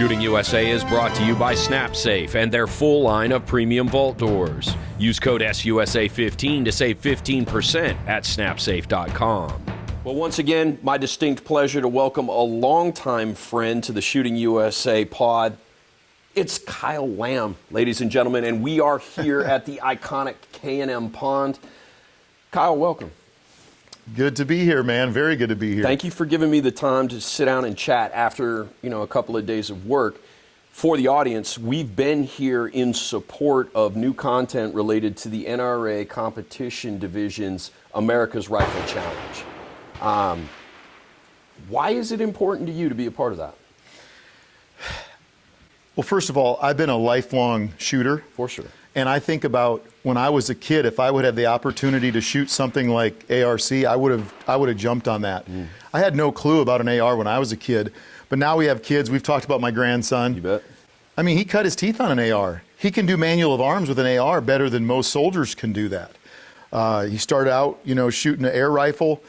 Shooting USA is brought to you by SnapSafe and their full line of premium vault doors. Use code SUSA15 to save 15% at snapsafe.com. Well, once again, my distinct pleasure to welcome a longtime friend to the Shooting USA pod. It's Kyle Lamb, ladies and gentlemen, and we are here at the iconic K&M Pond. Kyle, welcome. Good to be here, man. Very good to be here. Thank you for giving me the time to sit down and chat after, a couple of days of work. For the audience, we've been here in support of new content related to the NRA Competition Division's America's Rifle Challenge. Why is it important to you to be a part of that? Well, first of all, I've been a lifelong shooter. For sure. And I think about when I was a kid, if I would have the opportunity to shoot something like ARC, I would have jumped on that. I had no clue about an AR when I was a kid, but now we have kids. We've talked about my grandson. You bet. I mean, he cut his teeth on an AR. He can do manual of arms with an AR better than most soldiers can do that. He started out, shooting an air rifle,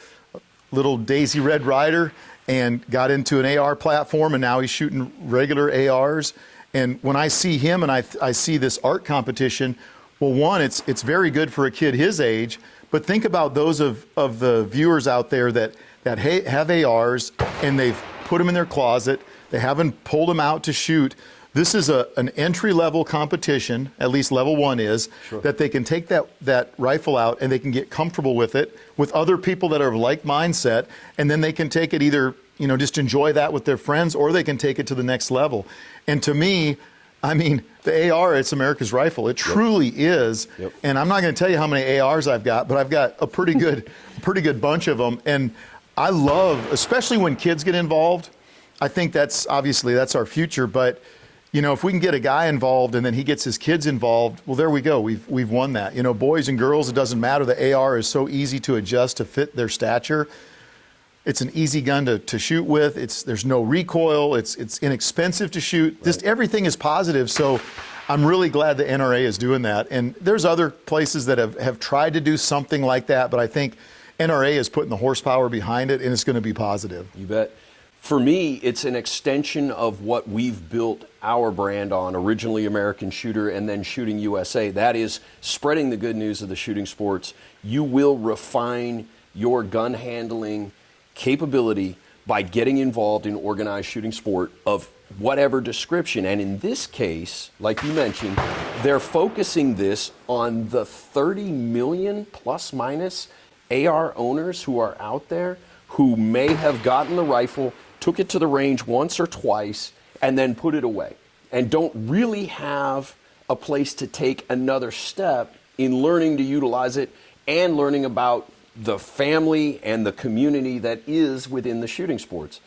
little Daisy Red Ryder, and got into an AR platform, and now he's shooting regular ARs. And when I see him and I see this art competition, well, one, it's very good for a kid his age, but think about those of the viewers out there that have ARs and they've put them in their closet, they haven't pulled them out to shoot. This is an entry-level competition, at least level one is, sure, that they can take that rifle out and they can get comfortable with it with other people that are of like mindset, and then they can take it either, just enjoy that with their friends, or they can take it to the next level. And to me, I mean, the AR, it's America's rifle. It truly is. Yep. And I'm not going to tell you how many ARs I've got, but I've got a pretty good bunch of them. And I love, especially when kids get involved, I think that's our future. But, if we can get a guy involved and then he gets his kids involved, well, there we go. We've won that. Boys and girls, it doesn't matter. The AR is so easy to adjust to fit their stature. It's an easy gun to shoot with. There's no recoil. It's inexpensive to shoot. Right. Just everything is positive. So I'm really glad the NRA is doing that. And there's other places that have tried to do something like that, but I think NRA is putting the horsepower behind it, and it's going to be positive. You bet. For me, it's an extension of what we've built our brand on, originally American Shooter and then Shooting USA. That is spreading the good news of the shooting sports. You will refine your gun handling capability by getting involved in organized shooting sport of whatever description. And in this case, like you mentioned, they're focusing this on the 30 million plus minus AR owners who are out there who may have gotten the rifle, took it to the range once or twice, and then put it away, and don't really have a place to take another step in learning to utilize it and learning about the family and the community that is within the shooting sports.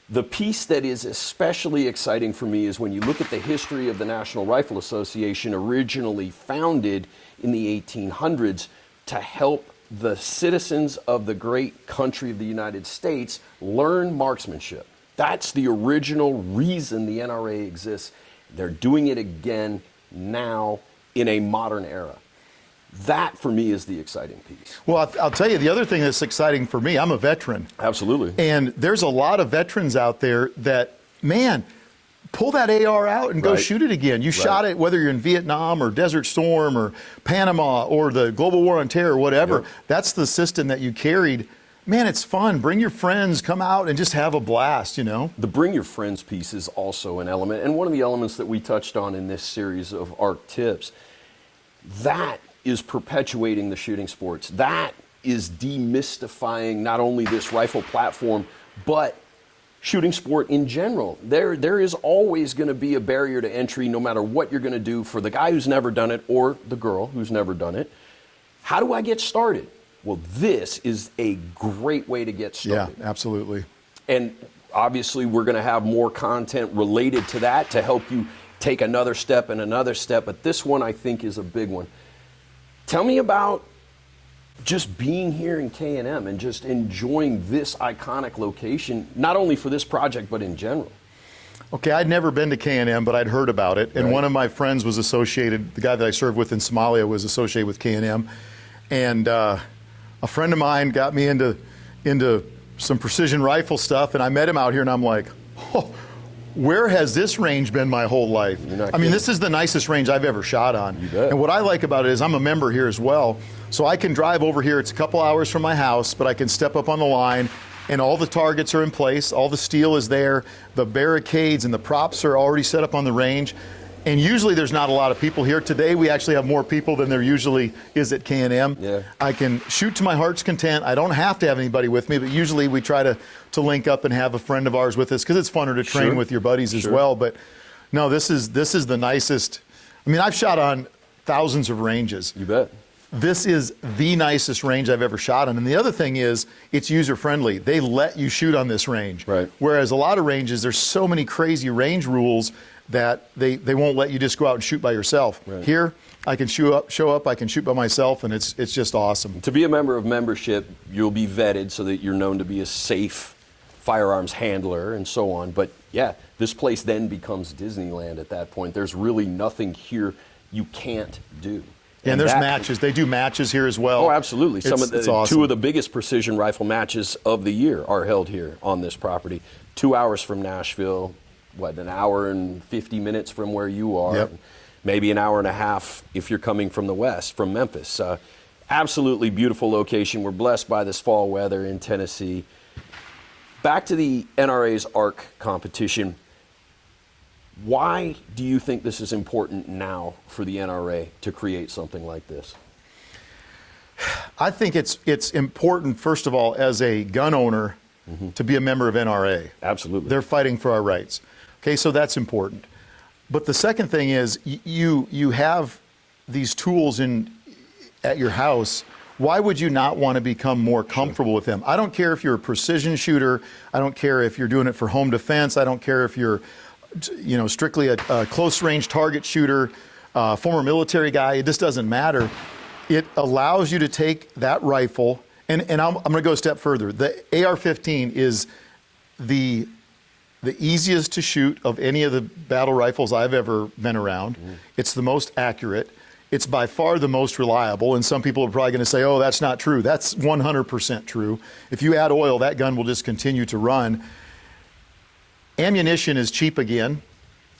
The piece that is especially exciting for me is when you look at the history of the National Rifle Association, originally founded in the 1800s to help the citizens of the great country of the United States learn marksmanship. That's the original reason the NRA exists. They're doing it again now in a modern era. That, for me, is the exciting piece. Well, I'll tell you, the other thing that's exciting for me, I'm a veteran. Absolutely. And there's a lot of veterans out there that, man, pull that AR out and go shoot it again. You shot it, whether you're in Vietnam or Desert Storm or Panama or the Global War on Terror, whatever. Yep. That's the system that you carried. Man, it's fun. Bring your friends, come out and just have a blast, The bring your friends piece is also an element, and one of the elements that we touched on in this series of ARC tips. That is perpetuating the shooting sports. That is demystifying not only this rifle platform, but shooting sport in general. There is always going to be a barrier to entry no matter what you're going to do for the guy who's never done it or the girl who's never done it. How do I get started? Well, this is a great way to get started. Yeah, absolutely. And obviously we're going to have more content related to that to help you take another step and another step, but this one I think is a big one. Tell me about just being here in K&M and just enjoying this iconic location, not only for this project, but in general. Okay, I'd never been to K&M, but I'd heard about it. And one of my friends was associated, the guy that I served with in Somalia was associated with K&M. And a friend of mine got me into some precision rifle stuff, and I met him out here, and I'm like, oh, where has this range been my whole life? I mean, this is the nicest range I've ever shot on. You bet. And what I like about it is I'm a member here as well. So I can drive over here. It's a couple hours from my house, but I can step up on the line and all the targets are in place. All the steel is there. The barricades and the props are already set up on the range. And usually there's not a lot of people here. Today we actually have more people than there usually is at K&M. Yeah. I can shoot to my heart's content. I don't have to have anybody with me, but usually we try to link up and have a friend of ours with us because it's funner to train with your buddies as well. But no, this is the nicest. I mean, I've shot on thousands of ranges. You bet. This is the nicest range I've ever shot on. And the other thing is, it's user-friendly. They let you shoot on this range. Right. Whereas a lot of ranges, there's so many crazy range rules that they won't let you just go out and shoot by yourself. Right. Here, I can show up, I can shoot by myself, and it's just awesome. To be a member of membership, you'll be vetted so that you're known to be a safe firearms handler and so on. But yeah, this place then becomes Disneyland at that point. There's really nothing here you can't do. And there's matches. They do matches here as well. Oh, absolutely. It's awesome. Two of the biggest precision rifle matches of the year are held here on this property. 2 hours from Nashville, an hour and 50 minutes from where you are. Yep. Maybe an hour and a half if you're coming from the west, from Memphis. Absolutely beautiful location. We're blessed by this fall weather in Tennessee. Back to the NRA's ARC competition. Why do you think this is important now for the NRA to create something like this? I think it's important, first of all, as a gun owner, to be a member of NRA. Absolutely. They're fighting for our rights. Okay, so that's important. But the second thing is you have these tools at your house. Why would you not want to become more comfortable with them? I don't care if you're a precision shooter. I don't care if you're doing it for home defense. I don't care if you're strictly a close range target shooter, former military guy. It just doesn't matter. It allows you to take that rifle, and I'm going to go a step further. The AR-15 is the easiest to shoot of any of the battle rifles I've ever been around. It's the most accurate. It's by far the most reliable, and some people are probably going to say, oh, that's not true. That's 100% true. If you add oil, that gun will just continue to run. Ammunition is cheap again,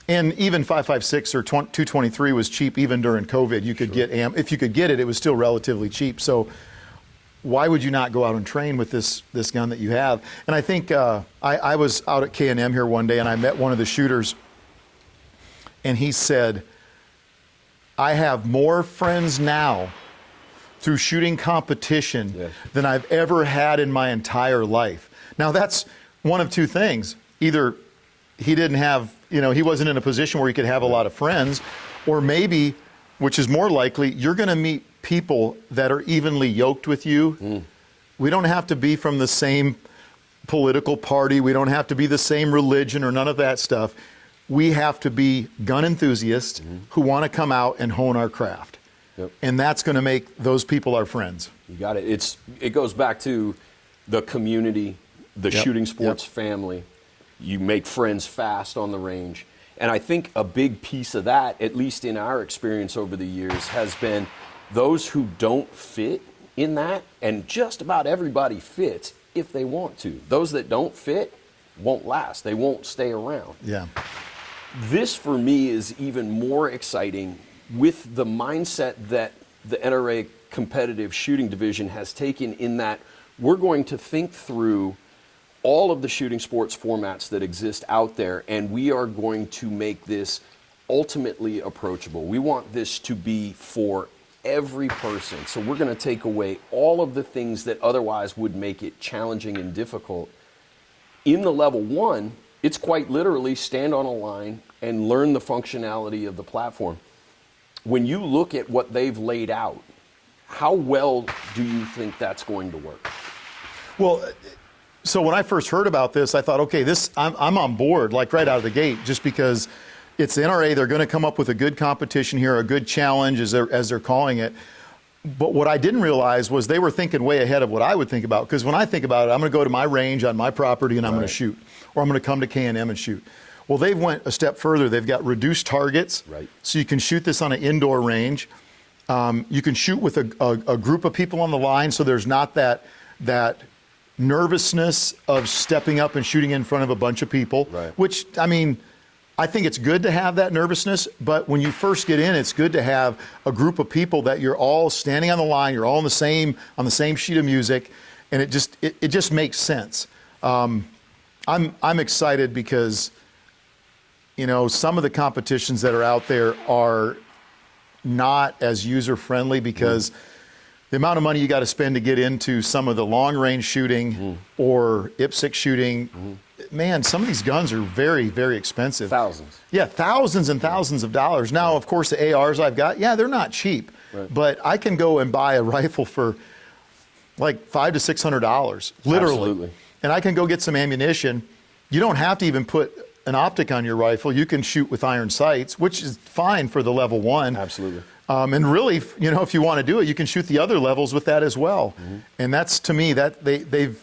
and even 5.56 or 223 was cheap even during COVID. You could get if you could get it, it was still relatively cheap. So why would you not go out and train with this gun that you have? And I think I was out at K&M here one day, and I met one of the shooters, and he said, I have more friends now through shooting competition than I've ever had in my entire life. Now that's one of two things. Either he didn't have, he wasn't in a position where he could have a lot of friends, or maybe, which is more likely, you're going to meet people that are evenly yoked with you. We don't have to be from the same political party. We don't have to be the same religion or none of that stuff. We have to be gun enthusiasts who want to come out and hone our craft. And that's going to make those people our friends. You got it. It goes back to the community, the shooting sports family. You make friends fast on the range. And I think a big piece of that, at least in our experience over the years, has been those who don't fit in that, and just about everybody fits if they want to. Those that don't fit won't last. They won't stay around. Yeah. This, for me, is even more exciting with the mindset that the NRA competitive shooting division has taken, in that we're going to think through all of the shooting sports formats that exist out there, and we are going to make this ultimately approachable. We want this to be for every person. So we're going to take away all of the things that otherwise would make it challenging and difficult. In the level one, it's quite literally stand on a line and learn the functionality of the platform. When you look at what they've laid out, how well do you think that's going to work? Well, so when I first heard about this, I thought, okay, I'm on board, like right out of the gate, just because it's the NRA. They're going to come up with a good competition here, a good challenge, as they're calling it. But what I didn't realize was they were thinking way ahead of what I would think about. Because when I think about it, I'm going to go to my range on my property and I'm going to shoot, or I'm going to come to K&M and shoot. Well, they've went a step further. They've got reduced targets, so you can shoot this on an indoor range. You can shoot with a group of people on the line, so there's not that nervousness of stepping up and shooting in front of a bunch of people. Which, I mean, I think it's good to have that nervousness, but when you first get in, it's good to have a group of people that you're all standing on the line, you're all on the same sheet of music, and it just makes sense. I'm excited because, you know, some of the competitions that are out there are not as user friendly because the amount of money you got to spend to get into some of the long range shooting or IPSC shooting. Man, some of these guns are very, very expensive. Thousands. Yeah, thousands and thousands of dollars. Now, of course, the ARs I've got, yeah, they're not cheap, but I can go and buy a rifle for like $500 to $600, literally. Absolutely. And I can go get some ammunition. You don't have to even put an optic on your rifle. You can shoot with iron sights, which is fine for the level 1. Absolutely. And really, you know, if you want to do it, you can shoot the other levels with that as well. And that's, to me, that they've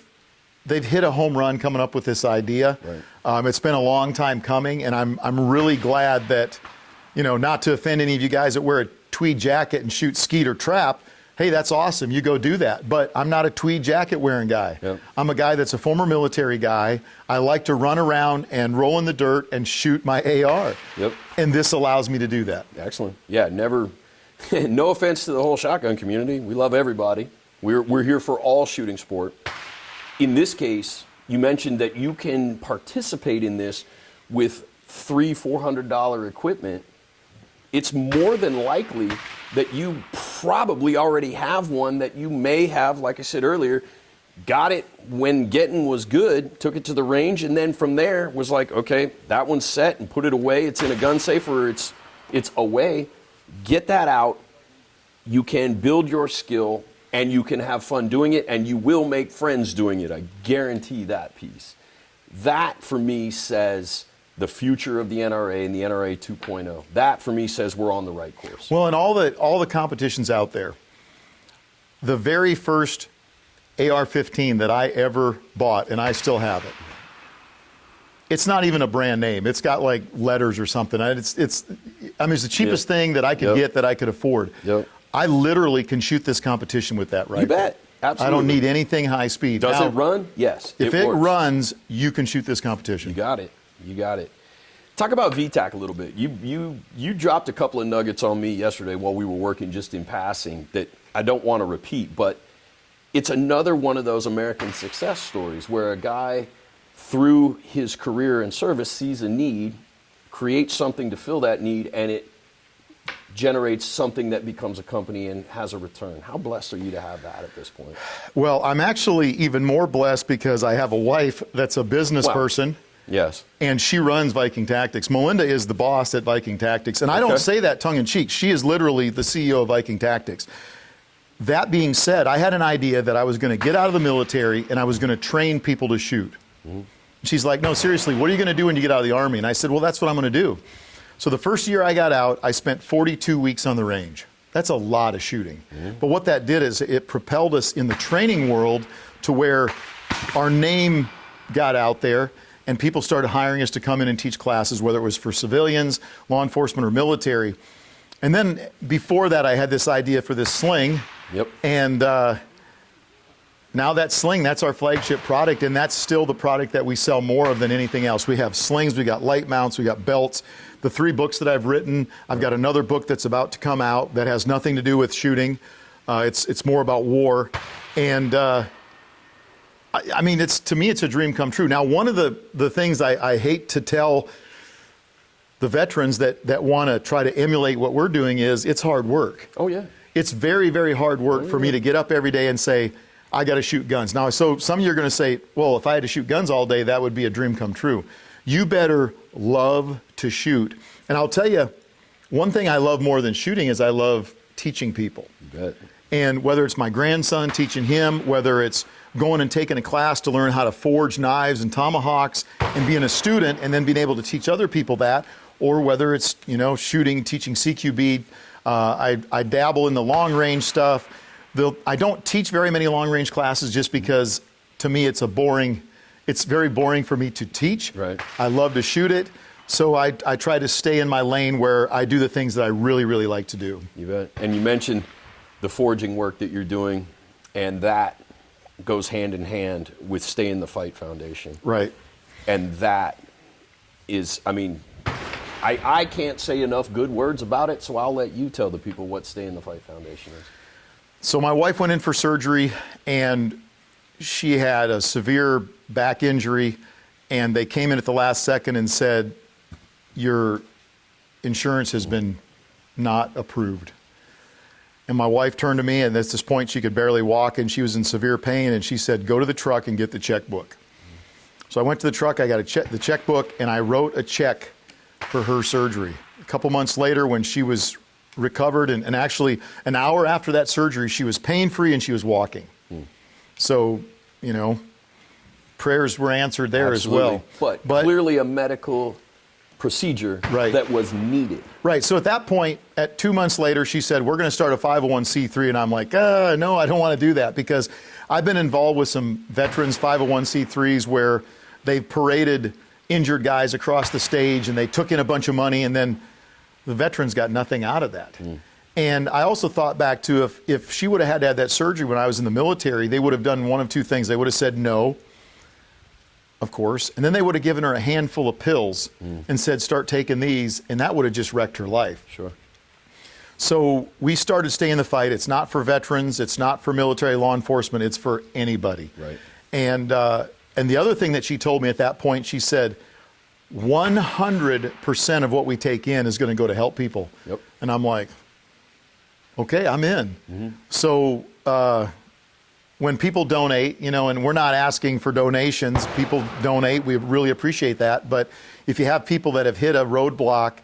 hit a home run coming up with this idea. Right. It's been a long time coming, and I'm really glad that, you know, not to offend any of you guys that wear a tweed jacket and shoot skeet or trap. Hey, that's awesome. You go do that. But I'm not a tweed jacket wearing guy. Yep. I'm a guy that's a former military guy. I like to run around and roll in the dirt and shoot my AR. Yep. And this allows me to do that. Excellent. Yeah, never. No offense to the whole shotgun community. We love everybody. We're here for all shooting sport. In this case, you mentioned that you can participate in this with $300-$400 equipment. It's more than likely that you probably already have one that you may have, like I said earlier, got it when getting was good, took it to the range, and then from there was like, okay, that one's set, and put it away. It's in a gun safe or it's away. Get that out. You can build your skill, and you can have fun doing it, and you will make friends doing it. I guarantee that piece. That, for me, says the future of the NRA and the NRA 2.0. That, for me, says we're on the right course. Well, and all the competitions out there, the very first AR-15 that I ever bought, and I still have it, it's not even a brand name. It's got like letters or something. It's the cheapest thing that I could get that I could afford. Yep. I literally can shoot this competition with that rifle. You bet. Absolutely. I don't need anything high speed. Does now, it run? Yes. If it works. runs, you can shoot this competition. You got it. You got it. Talk about V-tac a little bit. You dropped a couple of nuggets on me yesterday while we were working just in passing that I don't want to repeat, but it's another one of those American success stories where a guy through his career and service sees a need, creates something to fill that need, and it generates something that becomes a company and has a return. How blessed are you to have that at this point? Well, I'm actually even more blessed because I have a wife that's a business person. Yes. And she runs Viking Tactics. Melinda is the boss at Viking Tactics. And I don't say that tongue in cheek. She is literally the CEO of Viking Tactics. That being said, I had an idea that I was going to get out of the military and I was going to train people to shoot. She's like, no, seriously, what are you going to do when you get out of the Army? And I said, well, that's what I'm going to do. So the first year I got out, I spent 42 weeks on the range. That's a lot of shooting. But what that did is it propelled us in the training world to where our name got out there and people started hiring us to come in and teach classes, whether it was for civilians, law enforcement, or military. And then before that, I had this idea for this sling. Yep. And now that sling, that's our flagship product, and that's still the product that we sell more of than anything else. We have slings, we got light mounts, we got belts. The 3 books that I've written, I've got another book that's about to come out that has nothing to do with shooting. It's more about war. And I mean, to me, it's a dream come true. Now, one of the things I hate to tell the veterans that want to try to emulate what we're doing is it's hard work. Oh, yeah. It's very, very hard work for me to get up every day and say, I got to shoot guns. Now, so some of you are going to say, well, if I had to shoot guns all day, that would be a dream come true. You better love to shoot. And I'll tell you, one thing I love more than shooting is I love teaching people. You bet. And whether it's my grandson, teaching him, whether it's going and taking a class to learn how to forge knives and tomahawks and being a student and then being able to teach other people that, or whether it's, shooting, teaching CQB. I dabble in the long range stuff. I don't teach very many long range classes just because to me it's very boring for me to teach. Right. I love to shoot it. So I try to stay in my lane where I do the things that I really, really like to do. You bet. And you mentioned the forging work that you're doing, and that goes hand in hand with Stay in the Fight Foundation. Right. And that is, I mean, I can't say enough good words about it, so I'll let you tell the people what Stay in the Fight Foundation is. So my wife went in for surgery, and she had a severe back injury, and they came in at the last second and said, your insurance has been not approved. And my wife turned to me, and at this point she could barely walk, and she was in severe pain, and she said, go to the truck and get the checkbook. So I went to the truck, I got the checkbook, and I wrote a check for her surgery. A couple months later, when she was recovered, and actually an hour after that surgery, she was pain-free and she was walking. So, you know, prayers were answered there Absolutely. as well. But clearly a medical procedure that was needed. Right. So at that point, at 2 months later, she said, we're going to start a 501c3. And I'm like, no, I don't want to do that, because I've been involved with some veterans 501c3s where they've paraded injured guys across the stage and they took in a bunch of money, and then the veterans got nothing out of that. And I also thought back to if she would have had to have that surgery when I was in the military, they would have done one of two things. They would have said no, of course, and then they would have given her a handful of pills and said, start taking these, and that would have just wrecked her life. Sure. So we started Stay in the Fight. It's not for veterans. It's not for military law enforcement. It's for anybody. Right. And the other thing that she told me at that point, she said, 100% of what we take in is going to go to help people. Yep. And I'm like, okay, I'm in. So when people donate, you know, and we're not asking for donations, people donate, we really appreciate that. But if you have people that have hit a roadblock,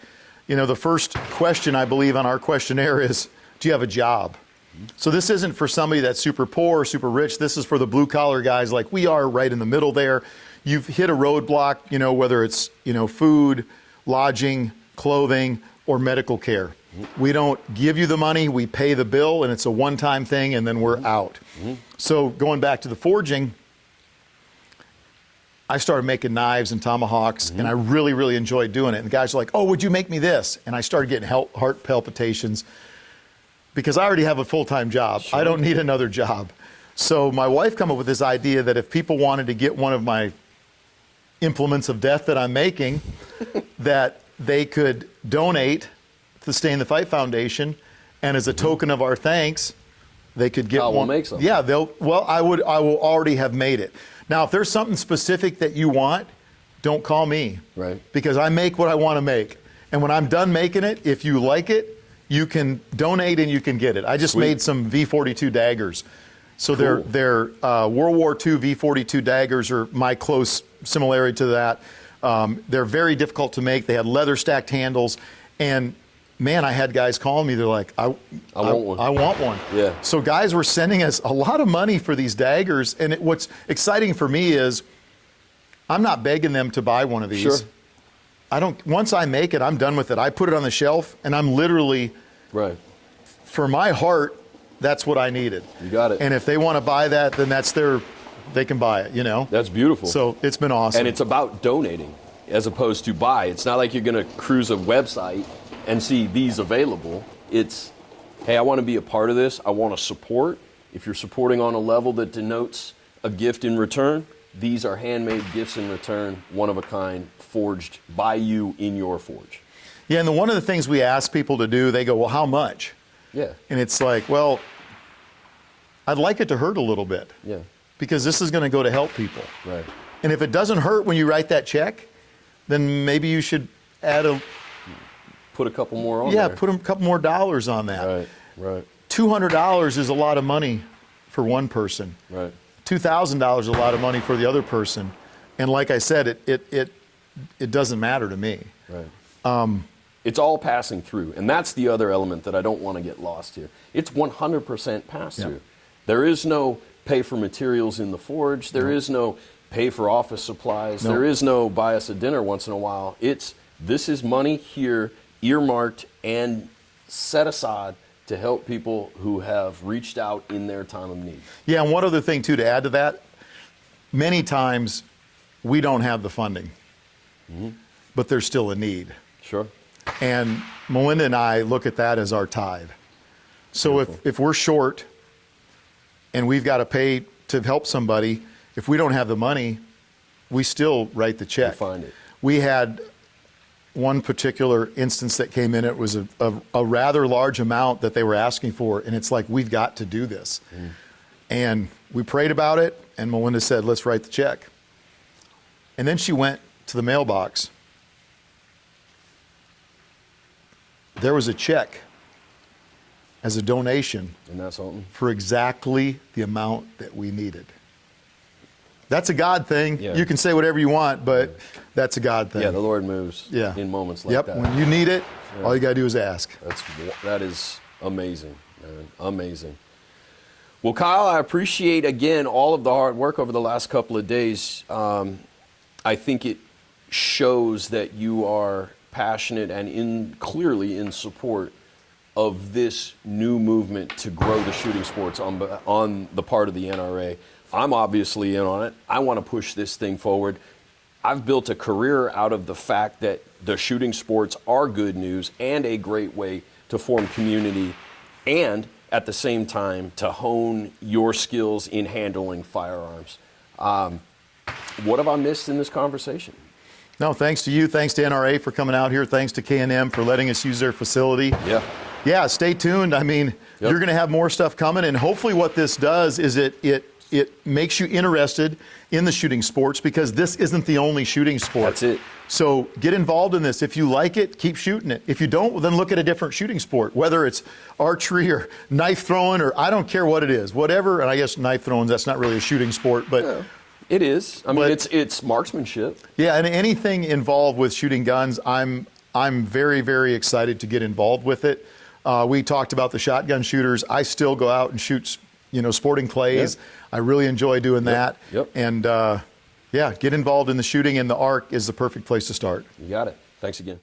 you know, the first question I believe on our questionnaire is, do you have a job? So this isn't for somebody that's super poor or super rich. This is for the blue collar guys like we are, right in the middle there. You've hit a roadblock, you know, whether it's, you know, food, lodging, clothing, or medical care. We don't give you the money, we pay the bill, and it's a one-time thing, and then we're out. So going back to the forging, I started making knives and tomahawks, and I really, really enjoyed doing it. And the guys are like, oh, would you make me this? And I started getting heart palpitations because I already have a full-time job. Sure. I don't need another job. So my wife came up with this idea that if people wanted to get one of my implements of death that I'm making, that they could donate to the Stay in the Fight Foundation, and as a token of our thanks, they could get one. We'll make some. Yeah, I will already have made it. Now, if there's something specific that you want, don't call me. Right. Because I make what I want to make. And when I'm done making it, if you like it, you can donate and you can get it. I just made some V-42 daggers. So Cool. they're World War II V-42 daggers are my close similarity to that. They're very difficult to make. They had leather stacked handles. And man, I had guys calling me. They're like, I want one. I want one. Yeah. So guys were sending us a lot of money for these daggers. And what's exciting for me is I'm not begging them to buy one of these. Sure. Once I make it, I'm done with it. I put it on the shelf, and I'm literally, for my heart, that's what I needed. You got it. And if they want to buy that, then they can buy it, you know? That's beautiful. So it's been awesome. And it's about donating as opposed to buy. It's not like you're going to cruise a website and see these available. It's, hey, I want to be a part of this. I want to support. If you're supporting on a level that denotes a gift in return, these are handmade gifts in return, one of a kind, forged by you in your forge. Yeah, and one of the things we ask people to do, they go, well, how much? Yeah. And it's like, well, I'd like it to hurt a little bit. Yeah. Because this is going to go to help people. Right. And if it doesn't hurt when you write that check, then maybe you should put a couple more on there. Yeah, put a couple more dollars on that. Right. $200 is a lot of money for one person. Right. $2,000 is a lot of money for the other person. And like I said, it doesn't matter to me. Right. It's all passing through. And that's the other element that I don't want to get lost here. It's 100% pass through. Yeah. There is no pay for materials in the forge. There is no pay for office supplies. There is no buy us a dinner once in a while. This is money here earmarked and set aside to help people who have reached out in their time of need. Yeah, and one other thing too to add to that, many times we don't have the funding, but there's still a need. Sure. And Melinda and I look at that as our tithe. So if we're short and we've got to pay to help somebody, if we don't have the money, we still write the check. You find it. We had one particular instance that came in. It was a rather large amount that they were asking for, and it's like, we've got to do this. And we prayed about it, and Melinda said, let's write the check. And then she went to the mailbox. There was a check as a donation. Isn't that something? For exactly the amount that we needed. That's a God thing. Yeah. You can say whatever you want, but that's a God thing. Yeah, the Lord moves in moments like that. When you need it, all you got to do is ask. That is amazing, man. Amazing. Well, Kyle, I appreciate, again, all of the hard work over the last couple of days. I think it shows that you are passionate and clearly in support of this new movement to grow the shooting sports on the part of the NRA. I'm obviously in on it. I want to push this thing forward. I've built a career out of the fact that the shooting sports are good news and a great way to form community, and at the same time to hone your skills in handling firearms. What have I missed in this conversation? No, thanks to you. Thanks to NRA for coming out here. Thanks to K&M for letting us use their facility. Yeah, stay tuned. I mean, you're going to have more stuff coming, and hopefully what this does is it makes you interested in the shooting sports, because this isn't the only shooting sport. That's it. So get involved in this. If you like it, keep shooting it. If you don't, well, then look at a different shooting sport, whether it's archery or knife throwing, or I don't care what it is, whatever. And I guess knife throwing, that's not really a shooting sport, but yeah, it is. I mean, it's marksmanship. Yeah, and anything involved with shooting guns, I'm very, very excited to get involved with it. We talked about the shotgun shooters. I still go out and shoot, sporting clays. Yeah. I really enjoy doing that. And yeah, get involved in the shooting, and the ARC is the perfect place to start. You got it. Thanks again.